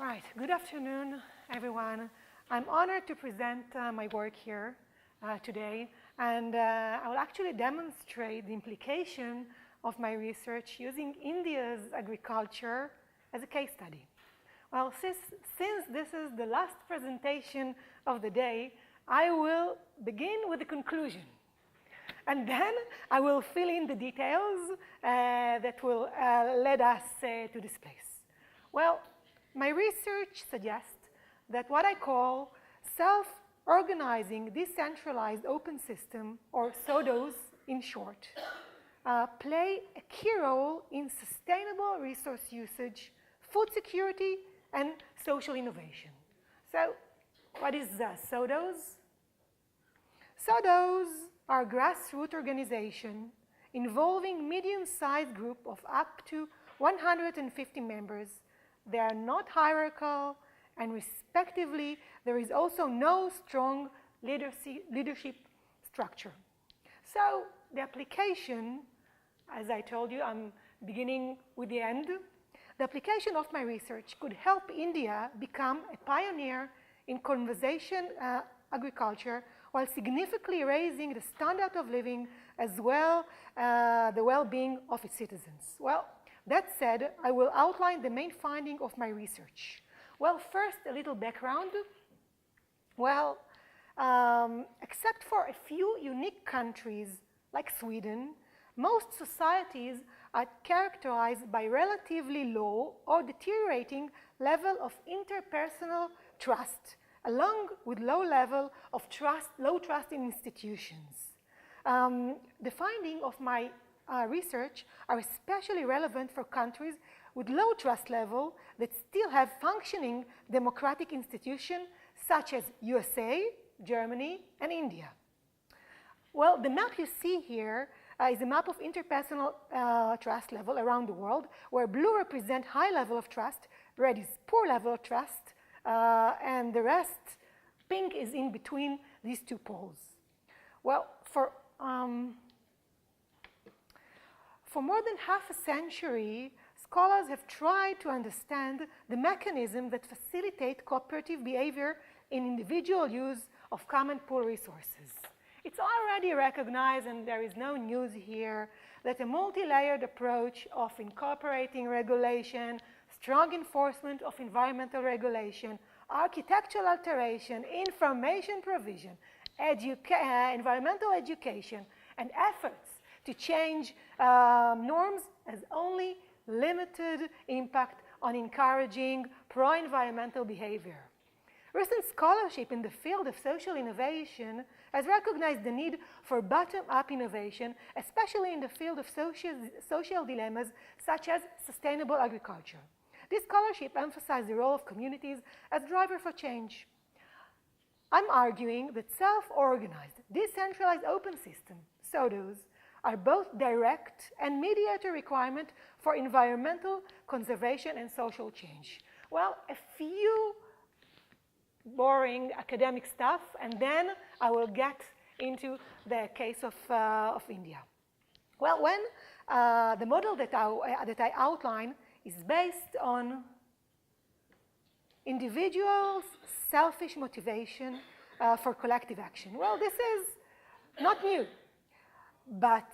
Right. Good afternoon, everyone. I'm honored to present my work here today, and I will actually demonstrate the implication of my research using India's agriculture as a case study. Well, since this is the last presentation of the day, I will begin with the conclusion. And then I will fill in the details that will lead us to this place. Well, my research suggests that what I call self-organizing decentralized open system, or SODOs in short, play a key role in sustainable resource usage, food security, and social innovation. So what is SODOs? SODOs are grassroots organization involving medium-sized group of up to 150 members. They are not hierarchical, and respectively, there is also no strong leadership structure. So the application, as I told you, I'm beginning with the end. The application of my research could help India become a pioneer in conservation agriculture while significantly raising the standard of living as well the well-being of its citizens. Well, that said, I will outline the main finding of my research. Well, first, a little background. Well, except for a few unique countries like Sweden, most societies are characterized by relatively low or deteriorating level of interpersonal trust, along with low level of low trust in institutions. The finding of my research are especially relevant for countries with low trust level that still have functioning democratic institutions such as USA, Germany, and India. Well, the map you see here is a map of interpersonal trust level around the world, where blue represent high level of trust, red is poor level of trust, and the rest, pink, is in between these two poles. Well, for more than half a century, scholars have tried to understand the mechanism that facilitate cooperative behavior in individual use of common pool resources. It's already recognized, and there is no news here, that a multi-layered approach of incorporating regulation, strong enforcement of environmental regulation, architectural alteration, information provision, environmental education, and efforts to change norms has only limited impact on encouraging pro-environmental behavior. Recent scholarship in the field of social innovation has recognized the need for bottom-up innovation, especially in the field of social dilemmas such as sustainable agriculture. This scholarship emphasizes the role of communities as driver for change. I'm arguing that self-organized, decentralized open system, SODOs, are both direct and mediator requirement for environmental conservation and social change. Well, a few boring academic stuff, and then I will get into the case of India. Well, when the model that I outline is based on individuals' selfish motivation for collective action. Well, this is not new. But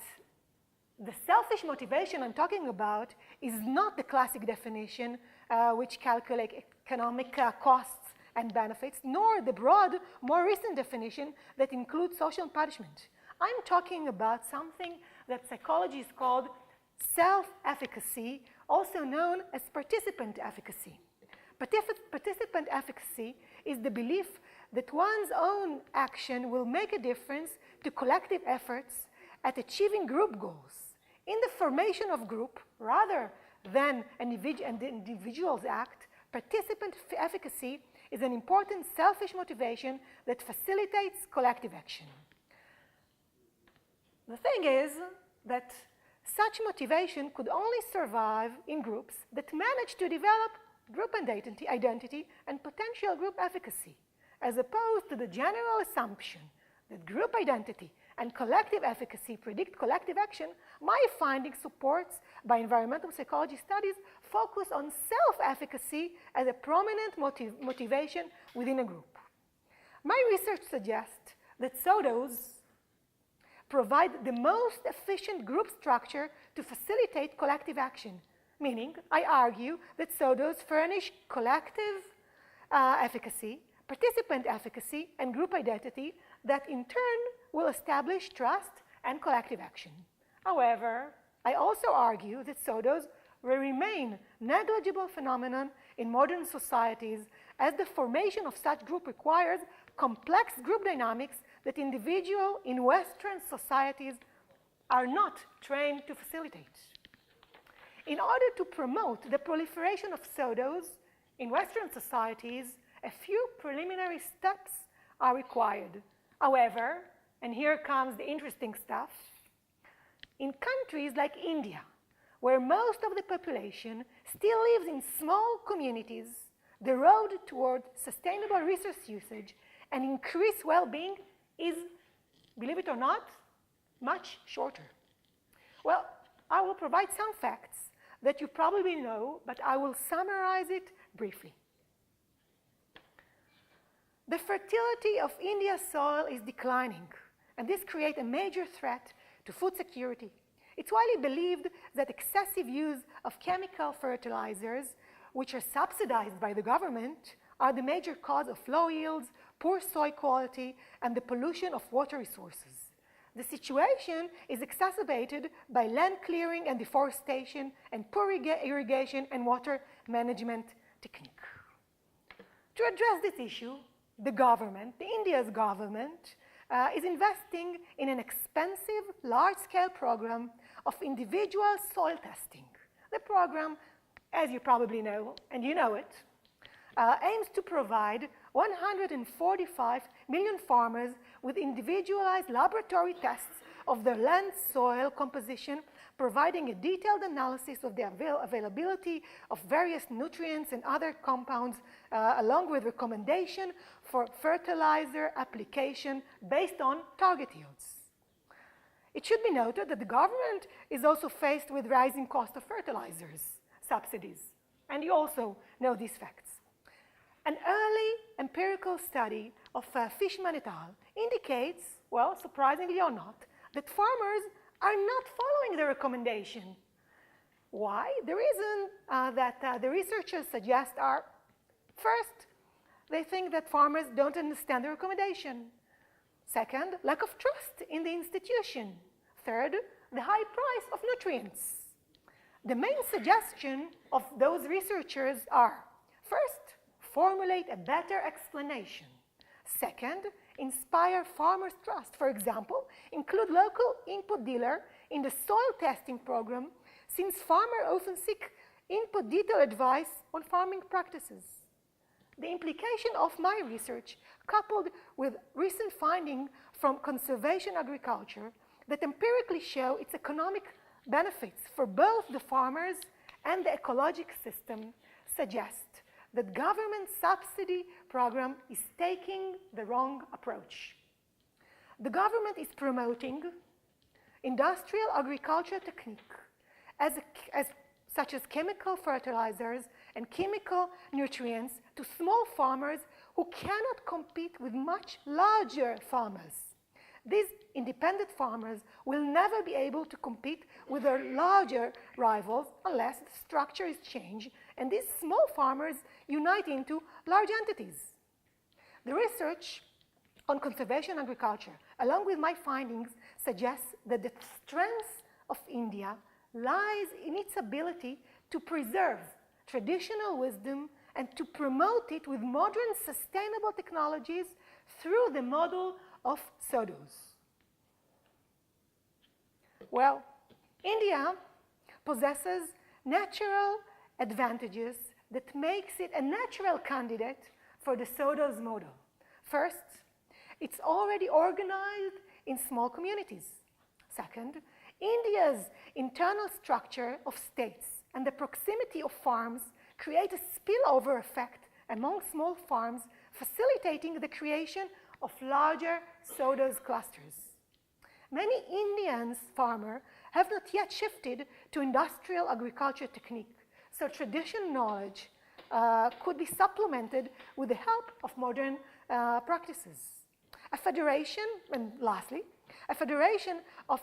the selfish motivation I'm talking about is not the classic definition which calculates economic costs and benefits, nor the broad, more recent definition that includes social punishment. I'm talking about something that psychologists called self-efficacy, also known as participant efficacy. Participant efficacy is the belief that one's own action will make a difference to collective efforts at achieving group goals. In the formation of group, rather than an individual's act, participant efficacy is an important selfish motivation that facilitates collective action. The thing is that such motivation could only survive in groups that manage to develop group identity and potential group efficacy, as opposed to the general assumption that group identity and collective efficacy predict collective action, my finding supports by environmental psychology studies focus on self-efficacy as a prominent motivation within a group. My research suggests that SODOs provide the most efficient group structure to facilitate collective action, meaning I argue that SODOs furnish collective efficacy, participant efficacy, and group identity that in turn will establish trust and collective action. However, I also argue that SODOs will remain negligible phenomenon in modern societies as the formation of such group requires complex group dynamics that individuals in Western societies are not trained to facilitate. In order to promote the proliferation of SODOs in Western societies, a few preliminary steps are required. However, and here comes the interesting stuff, in countries like India, where most of the population still lives in small communities, the road toward sustainable resource usage and increased well-being is, believe it or not, much shorter. Well, I will provide some facts that you probably know, but I will summarize it briefly. The fertility of India's soil is declining, and this creates a major threat to food security. It's widely believed that excessive use of chemical fertilizers, which are subsidized by the government, are the major cause of low yields, poor soil quality, and the pollution of water resources. The situation is exacerbated by land clearing and deforestation and poor irrigation and water management technique. To address this issue, the government, India's government, is investing in an expensive, large-scale program of individual soil testing. The program, as you probably know, and you know it, aims to provide 145 million farmers with individualized laboratory tests of their land soil composition, providing a detailed analysis of the availability of various nutrients and other compounds, along with recommendation for fertilizer application based on target yields. It should be noted that the government is also faced with rising cost of fertilizers, subsidies, and you also know these facts. An early empirical study of Fishman et al. Indicates, well, surprisingly or not, that farmers are not following the recommendation. Why? The reason that the researchers suggest are, first, they think that farmers don't understand the recommendation. Second, lack of trust in the institution. Third, the high price of nutrients. The main suggestion of those researchers are, first, formulate a better explanation. Second, inspire farmers' trust. For example, include local input dealer in the soil testing program, since farmers often seek input detailed advice on farming practices. The implication of my research, coupled with recent findings from conservation agriculture that empirically show its economic benefits for both the farmers and the ecological system, suggest that government subsidy program is taking the wrong approach. The government is promoting industrial agriculture technique such as chemical fertilizers and chemical nutrients to small farmers who cannot compete with much larger farmers. These independent farmers will never be able to compete with their larger rivals unless the structure is changed and these small farmers unite into large entities. The research on conservation agriculture, along with my findings, suggests that the strength of India lies in its ability to preserve traditional wisdom and to promote it with modern sustainable technologies through the model of SODOs. Well, India possesses natural advantages that makes it a natural candidate for the SODOs model. First, it's already organized in small communities. Second, India's internal structure of states and the proximity of farms create a spillover effect among small farms, facilitating the creation of larger SODOs clusters. Many Indian farmers have not yet shifted to industrial agriculture technique, so traditional knowledge could be supplemented with the help of modern practices. A federation, and lastly, a federation of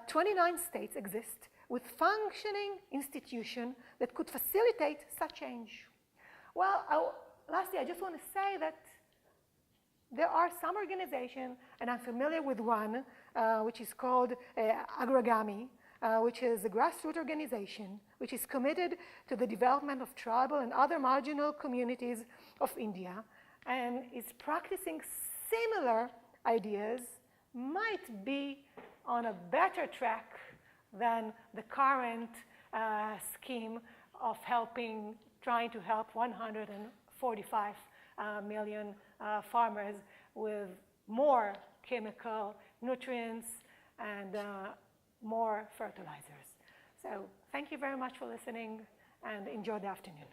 29 states exists with functioning institutions that could facilitate such change. Well, lastly, I just want to say that there are some organizations, and I'm familiar with one, which is called Agragami, which is a grassroots organization which is committed to the development of tribal and other marginal communities of India and is practicing similar ideas, might be on a better track than the current scheme of trying to help 145 million farmers with more chemical nutrients and more fertilizers. So thank you very much for listening and enjoy the afternoon.